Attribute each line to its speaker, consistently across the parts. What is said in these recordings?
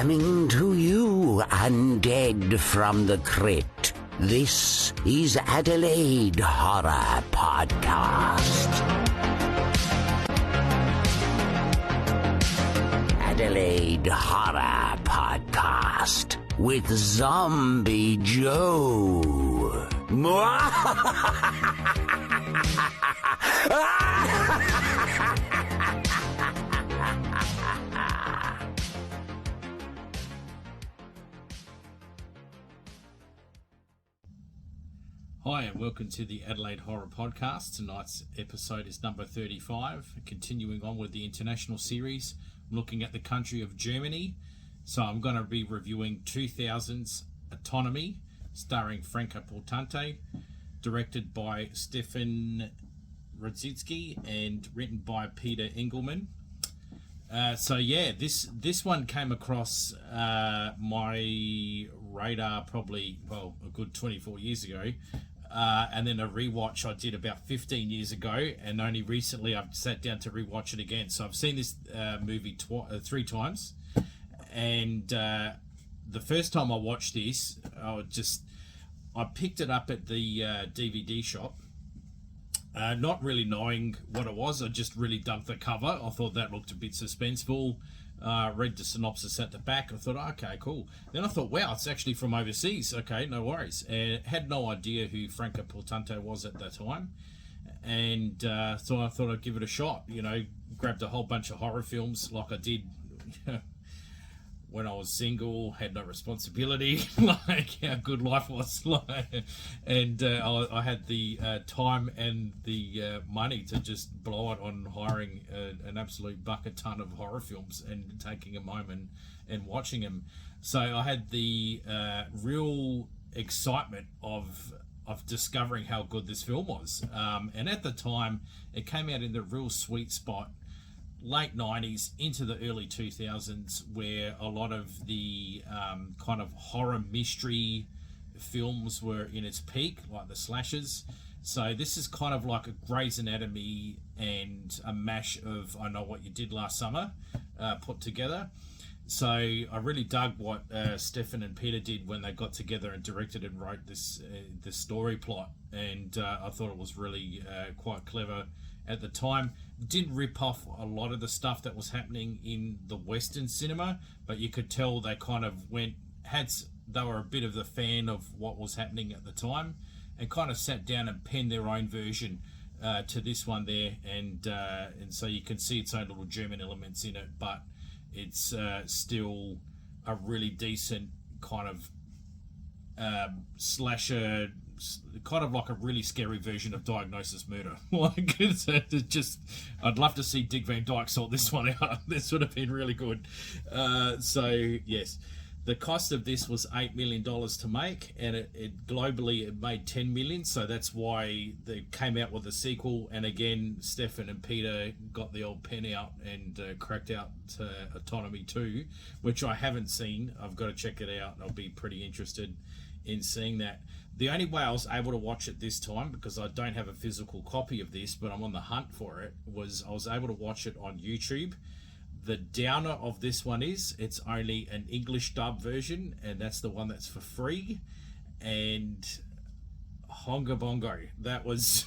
Speaker 1: Coming to you, undead from the crypt. This is Adelaide Horror Podcast. Adelaide Horror Podcast with Zombie Joe.
Speaker 2: Hi and welcome to the Adelaide Horror Podcast. Tonight's episode is number 35, continuing on with the international series, looking at the country of Germany. So I'm going to be reviewing 2000's Autonomy, starring Franka Potente, directed by Stefan Rodzicki and written by Peter Engelman. This one came across my radar probably, a good 24 years ago. And then a rewatch I did about 15 years ago, and only recently I've sat down to rewatch it again. So I've seen this movie 3 times, and the first time I watched this, I picked it up at the DVD shop, not really knowing what it was. I just really dug the cover. I thought that looked a bit suspenseful. Read the synopsis at the back. I thought, okay, cool. Then I thought, wow, it's actually from overseas. Okay, no worries. And had no idea who Franka Potente was at that time. And so I thought I'd give it a shot. You know, grabbed a whole bunch of horror films like I did when I was single, had no responsibility, like how good life was. And I had the time and the money to just blow it on hiring an absolute bucket ton of horror films and taking a moment and watching them. So I had the real excitement of discovering how good this film was. And at the time, it came out in the real sweet spot, late 90s into the early 2000s, where a lot of the kind of horror mystery films were in its peak, like the slashers. So this is kind of like a Grey's Anatomy and a mash of I Know What You Did Last Summer put together. So I really dug what Stefan and Peter did when they got together and directed and wrote this story plot, and I thought it was really quite clever at the time. Didn't rip off a lot of the stuff that was happening in the Western cinema, but you could tell they kind of they were a bit of the fan of what was happening at the time, and kind of sat down and penned their own version to this one there, and so you can see its own little German elements in it, but it's still a really decent kind of slasher, kind of like a really scary version of Diagnosis Murder. Like it's just, I'd love to see Dick Van Dyke sort this one out. This would have been really good. So yes, the cost of this was $8 million to make, and it globally it made 10 million. So that's why they came out with a sequel. And again, Stefan and Peter got the old pen out and cracked out Autonomy 2, which I haven't seen. I've got to check it out. I'll be pretty interested in seeing that. The only way I was able to watch it this time, because I don't have a physical copy of this, but I'm on the hunt for it, was I was able to watch it on YouTube. The downer of this one is it's only an English dub version, and that's the one that's for free. And honga bongo, that was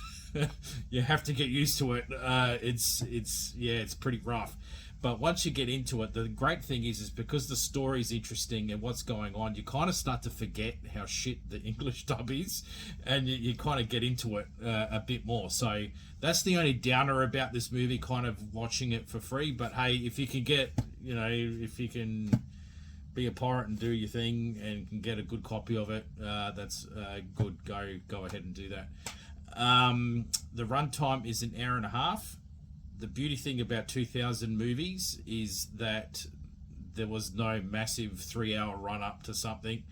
Speaker 2: you have to get used to it. It's pretty rough. But once you get into it, the great thing is because the story's interesting and what's going on, you kind of start to forget how shit the English dub is, and you kind of get into it a bit more. So that's the only downer about this movie, kind of watching it for free. But hey, if you can if you can be a pirate and do your thing and can get a good copy of it, that's good. Go ahead and do that. The runtime is an hour and a half. The beauty thing about 2000 movies is that there was no massive 3-hour run up to something.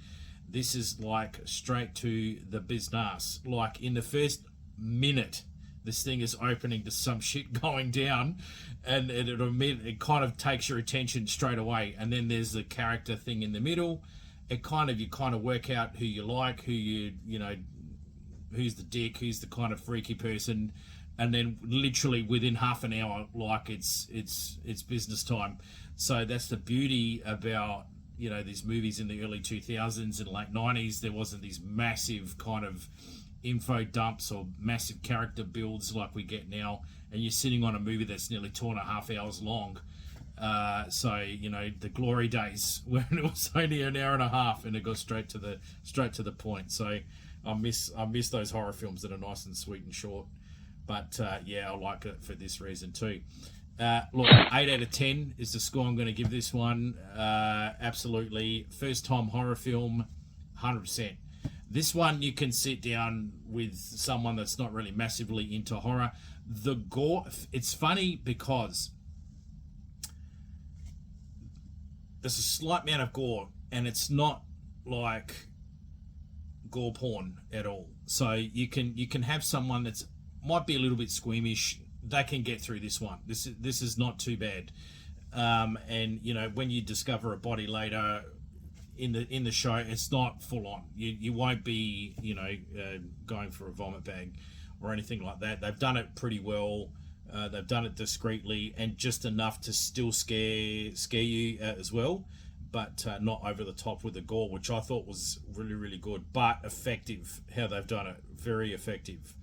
Speaker 2: This is like straight to the business. Like in the first minute, this thing is opening to some shit going down, and it kind of takes your attention straight away. And then there's the character thing in the middle. You kind of work out who you like, who's the dick, who's the kind of freaky person. And then literally within half an hour, like it's business time. So that's the beauty about you know, these movies in the early 2000s and late 90s, there wasn't these massive kind of info dumps or massive character builds like we get now, and you're sitting on a movie that's nearly 2.5 hours long. So you know, the glory days when it was only an hour and a half and it got straight to the point. So I miss those horror films that are nice and sweet and short. But yeah, I like it for this reason too. Look, 8 out of 10 is the score I'm going to give this one. Absolutely, first time horror film, 100%. This one you can sit down with someone that's not really massively into horror. The gore, it's funny because there's a slight amount of gore, and it's not like gore porn at all. So you can have someone that's might be a little bit squeamish. They can get through this one. This is not too bad. And you know, when you discover a body later in the show, it's not full on. You won't be, you know, going for a vomit bag or anything like that. They've done it pretty well. They've done it discreetly and just enough to still scare you as well, but not over the top with the gore, which I thought was really, really good, but effective. How they've done it, very effective.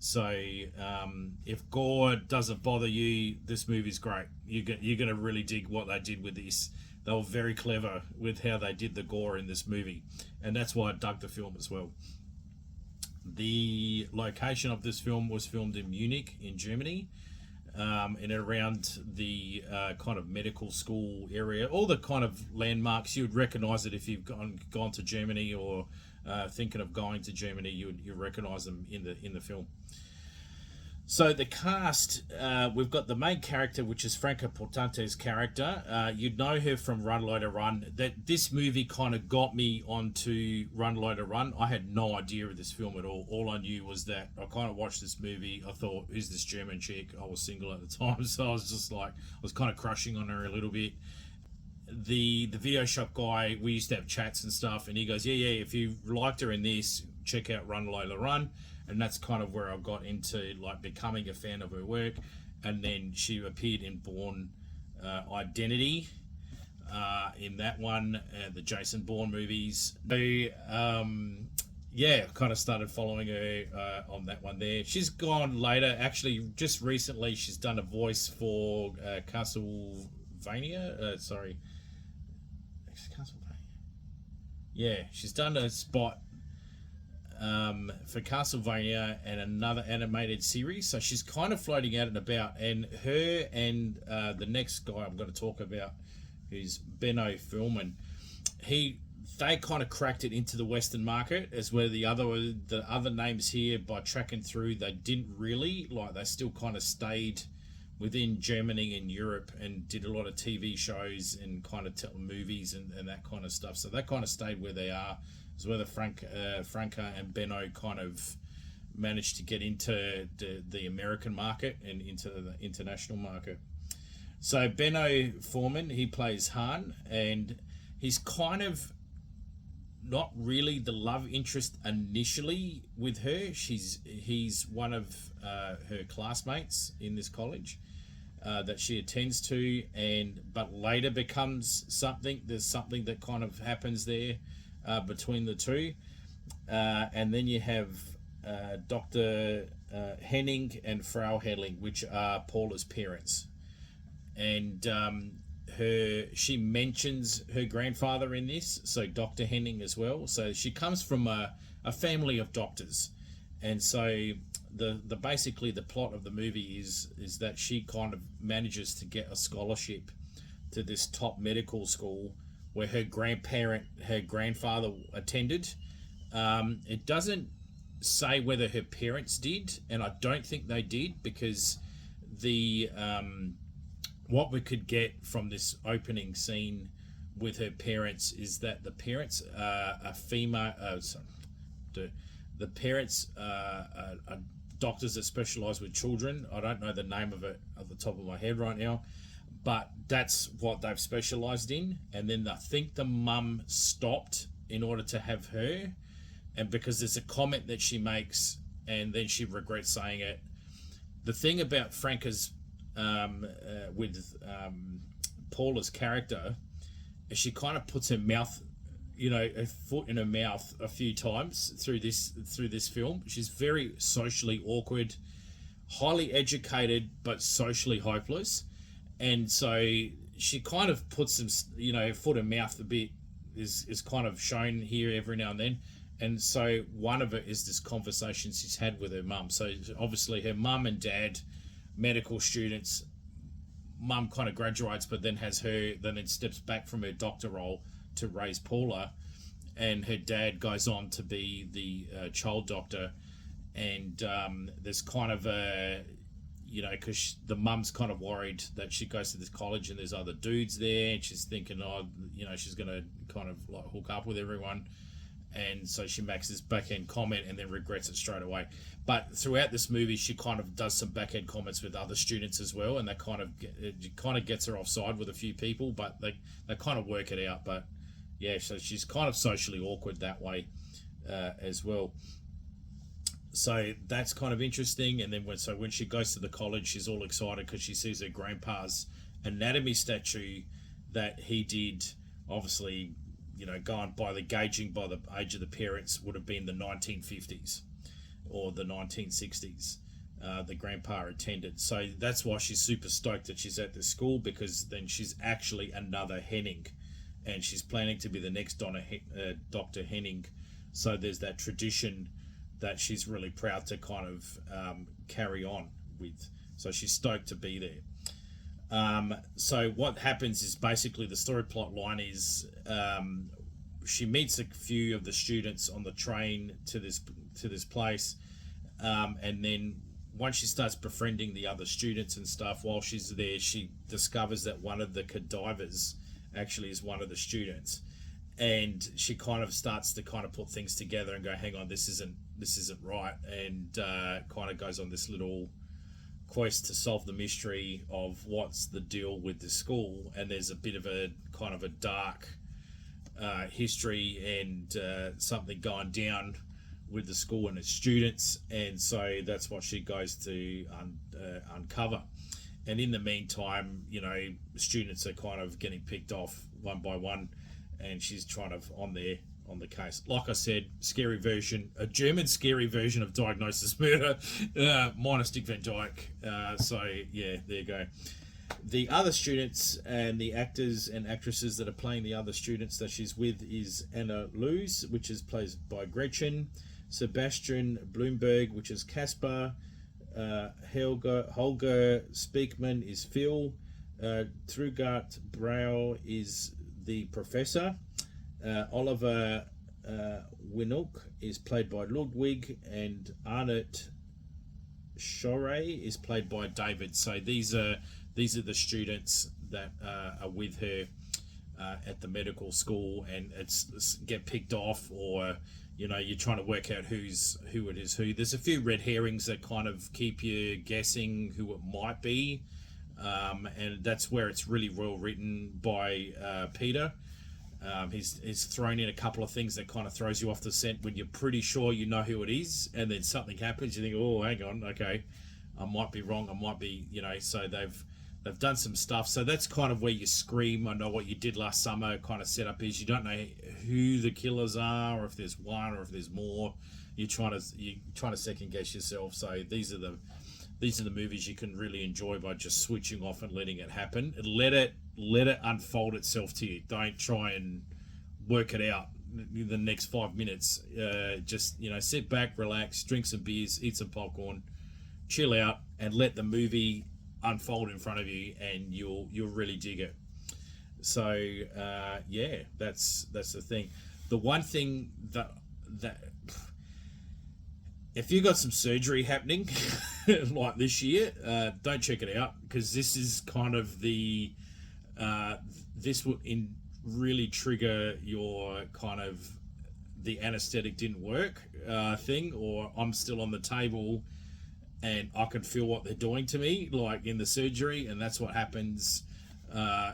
Speaker 2: So if gore doesn't bother you, this movie's great. You're going to really dig what they did with this. They were very clever with how they did the gore in this movie, and that's why I dug the film as well. The location of this film was filmed in Munich in Germany, and around the kind of medical school area. All the kind of landmarks, you would recognise it if you've gone to Germany or thinking of going to Germany. You recognise them in the film. So the cast, we've got the main character, which is Franka Potente's character. You'd know her from Run Loader Run. That this movie kind of got me onto Run Loader Run. I had no idea of this film at all. All I knew was that I kind of watched this movie. I thought, who's this German chick? I was single at the time, so I was just like, I was kind of crushing on her a little bit. The video shop guy, we used to have chats and stuff, and he goes, yeah, if you liked her in this, check out Run Loader Run. And that's kind of where I got into like becoming a fan of her work. And then she appeared in Bourne Identity in that one, the Jason Bourne movies. So yeah, kind of started following her on that one there. She's gone later. Actually, just recently, she's done a voice for Castlevania. Castlevania. Yeah, she's done a spot for Castlevania and another animated series, so she's kind of floating out and about. And her and the next guy I'm going to talk about, who's Benno Fillman, they kind of cracked it into the Western market, as where the other names here, by tracking through, they didn't really like. They still kind of stayed within Germany and Europe and did a lot of TV shows and kind of movies and that kind of stuff. So they kind of stayed where they are. Is where the Franka and Benno kind of managed to get into the American market and into the international market. So Benno Foreman, he plays Han, and he's kind of not really the love interest initially with her. He's one of her classmates in this college that she attends to, but later becomes something. There's something that kind of happens there. Between the two, and then you have Dr. Henning and Frau Helling, which are Paula's parents, and she mentions her grandfather in this, so Dr. Henning as well. So she comes from a family of doctors, and so the basically the plot of the movie is that she kind of manages to get a scholarship to this top medical school where her grandfather attended. It doesn't say whether her parents did, and I don't think they did, because what we could get from this opening scene with her parents is that the parents are female. The parents are doctors that specialise with children. I don't know the name of it off the top of my head right now, but that's what they've specialised in. And then I think the mum stopped in order to have her, and because there's a comment that she makes and then she regrets saying it. The thing about Franka's with Paula's character and she kind of puts her mouth, her foot in her mouth a few times through this film. She's very socially awkward, highly educated, but socially hopeless. And so she kind of puts some, foot and mouth a bit is kind of shown here every now and then. And so one of it is this conversation she's had with her mum. So obviously her mum and dad, medical students. Mum kind of graduates, but then then steps back from her doctor role to raise Paula. And her dad goes on to be the child doctor. And there's kind of a, because the mum's kind of worried that she goes to this college and there's other dudes there, and she's thinking, she's going to kind of like hook up with everyone. And so she makes this backhand comment and then regrets it straight away. But throughout this movie, she kind of does some backhand comments with other students as well, and it kind of gets her offside with a few people, but they kind of work it out. But yeah, so she's kind of socially awkward that way as well. So that's kind of interesting. And then when she goes to the college, she's all excited because she sees her grandpa's anatomy statue that he did, obviously, going by the gauging by the age of the parents, would have been the 1950s or the 1960s. The grandpa attended. So that's why she's super stoked that she's at the school, because then she's actually another Henning, and she's planning to be the next Dr. Henning. So there's that tradition that she's really proud to kind of carry on with. So she's stoked to be there. So what happens is basically the story plot line is she meets a few of the students on the train to this place, and then once she starts befriending the other students and stuff, while she's there, she discovers that one of the cadavers actually is one of the students. And she kind of starts to kind of put things together and go, hang on, this isn't right, and kind of goes on this little quest to solve the mystery of what's the deal with the school. And there's a bit of a kind of a dark history and something going down with the school and its students, and so that's what she goes to uncover. And in the meantime, students are kind of getting picked off one by one, and she's trying to on the case. Like I said, a German scary version of Diagnosis Murder, minus Dick Van Dyke. So yeah, there you go. The other students and the actors and actresses that are playing the other students that she's with is Anna Luz, which is played by Gretchen, Sebastian Bloomberg, which is Caspar, Holger Speakman is Phil, Trugart Brau is the professor, Oliver Winnock is played by Ludwig, and Arnott Shore is played by David. So these are the students that are with her at the medical school, and it's get picked off, or you're trying to work out who it is who. There's a few red herrings that kind of keep you guessing who it might be, and that's where it's really well written by Peter. He's thrown in a couple of things that kind of throws you off the scent when you're pretty sure you know who it is, and then something happens, you think, oh, hang on, okay, I might be wrong, I might be, so they've done some stuff. So that's kind of where you scream, I know what you did last summer kind of setup is. You don't know who the killers are, or if there's one, or if there's more. You're trying to second guess yourself. So these are the movies you can really enjoy by just switching off and letting it happen. Let it unfold itself to you. Don't try and work it out in the next 5 minutes. Just sit back, relax, drink some beers, eat some popcorn, chill out, and let the movie unfold in front of you, and you'll really dig it. So yeah, that's the thing. The one thing that if you got some surgery happening like this year, don't check it out, because this is kind of the this will really trigger your kind of the anesthetic didn't work thing, or I'm still on the table and I can feel what they're doing to me, like in the surgery. And that's what happens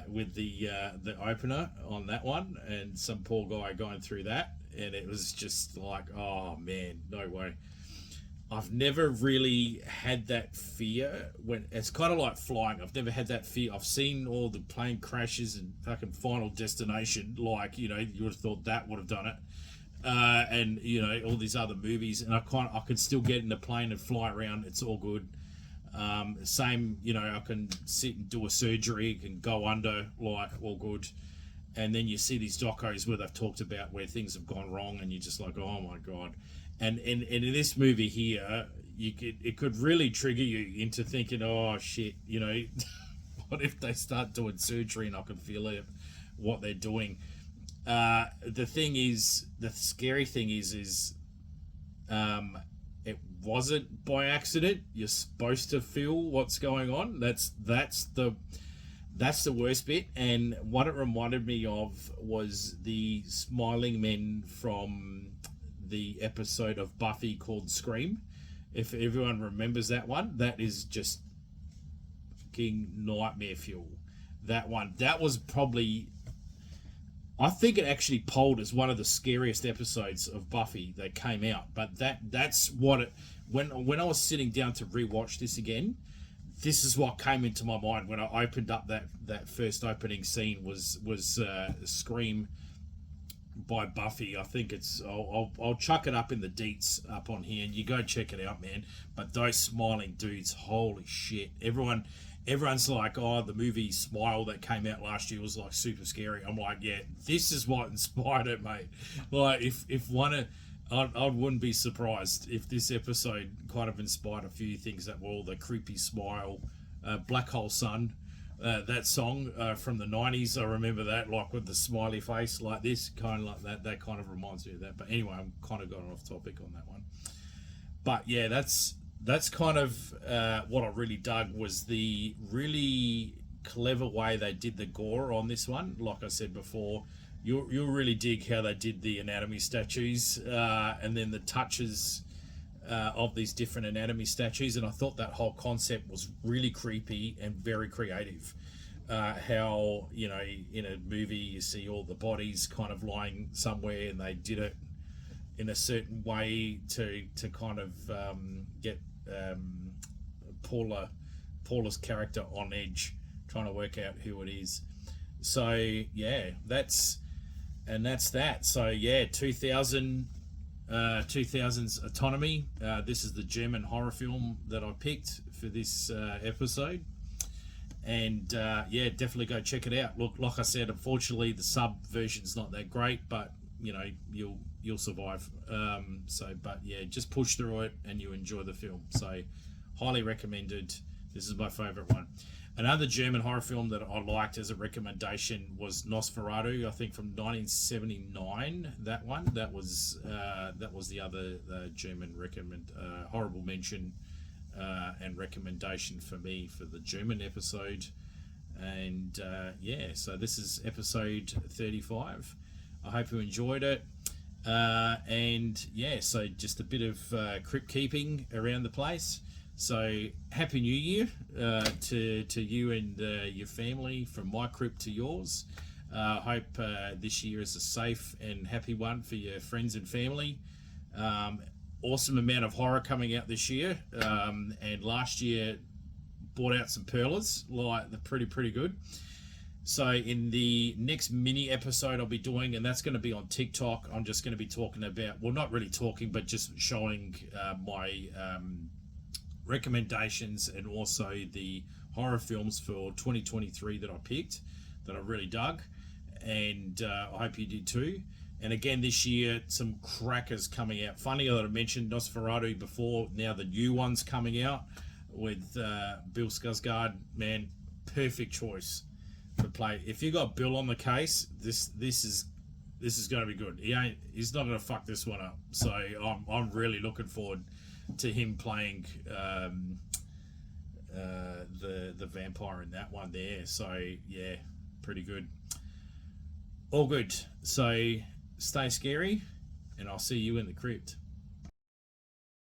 Speaker 2: with the opener on that one, and some poor guy going through that, and it was just like, oh man, no way. I've never really had that fear when it's kind of like flying. I've never had that fear. I've seen all the plane crashes and fucking Final Destination. Like, you know, you would have thought that would have done it. And you know, all these other movies, and I could still get in the plane and fly around. It's all good. Same, you know, I can sit and do a surgery, can go under, like, all good. And then you see these docos where they've talked about where things have gone wrong, and you're just like, oh my god. And in this movie here, it could really trigger you into thinking, oh shit, you know, what if they start doing surgery and I can feel it, what they're doing. The thing is, the scary thing is, it wasn't by accident. You're supposed to feel what's going on. That's the worst bit. And what it reminded me of was the smiling men from the episode of Buffy called Scream. If everyone remembers that one, that is just fucking nightmare fuel. That one, that was probably, I think it actually polled as one of the scariest episodes of Buffy that came out. But that's what it, when I was sitting down to rewatch this again, this is what came into my mind when I opened up that first opening scene was Scream by Buffy. I think it's, I'll chuck it up in the deets up on here and you go check it out, man. But those smiling dudes, holy shit. Everyone's like, oh, the movie Smile that came out last year was like super scary. I'm like, yeah, this is what inspired it, mate. Like, if one of, I wouldn't be surprised if this episode kind of inspired a few things that were all the creepy Smile, Black Hole Sun, that song from the 90s. I remember that, like with the smiley face like this, kind of like that. That kind of reminds me of that. But anyway, I'm kind of going off topic on that one. But yeah, that's kind of what I really dug, was the really clever way they did the gore on this one. Like I said before, you'll really dig how they did the anatomy statues and then the touches of these different anatomy statues. And I thought that whole concept was really creepy and very creative. How, you know, in a movie you see all the bodies kind of lying somewhere, and they did it in a certain way to kind of get Paula's character on edge, trying to work out who it is. So yeah, that's that. So yeah, 2000's Autonomy. This is the German horror film that I picked for this episode. And yeah, definitely go check it out. Look, like I said, unfortunately the sub version's not that great, but you know, you'll survive. But yeah, just push through it and you enjoy the film. So highly recommended. This is my favorite one. Another German horror film that I liked as a recommendation was Nosferatu, I think from 1979. That one, that was the other German horrible mention and recommendation for me for the German episode. And yeah, so this is episode 35. I hope you enjoyed it. And yeah, so just a bit of crypt keeping around the place. So happy New Year to you and your family, from my crypt to yours. Hope this year is a safe and happy one for your friends and family. Awesome amount of horror coming out this year, and last year brought out some pearlers, like they're pretty good. So in the next mini episode I'll be doing, and that's going to be on TikTok, I'm just going to be talking about, well, not really talking, but just showing my recommendations and also the horror films for 2023 that I picked, that I really dug, and I hope you did too. And again, this year, some crackers coming out. Funny that I mentioned Nosferatu before. Now the new one's coming out with Bill Skarsgård. Man, perfect choice for play. If you got Bill on the case, this is going to be good. He's not going to fuck this one up. So I'm really looking forward to him playing the vampire in that one there. So yeah, pretty good. All good. So stay scary, and I'll see you in the crypt.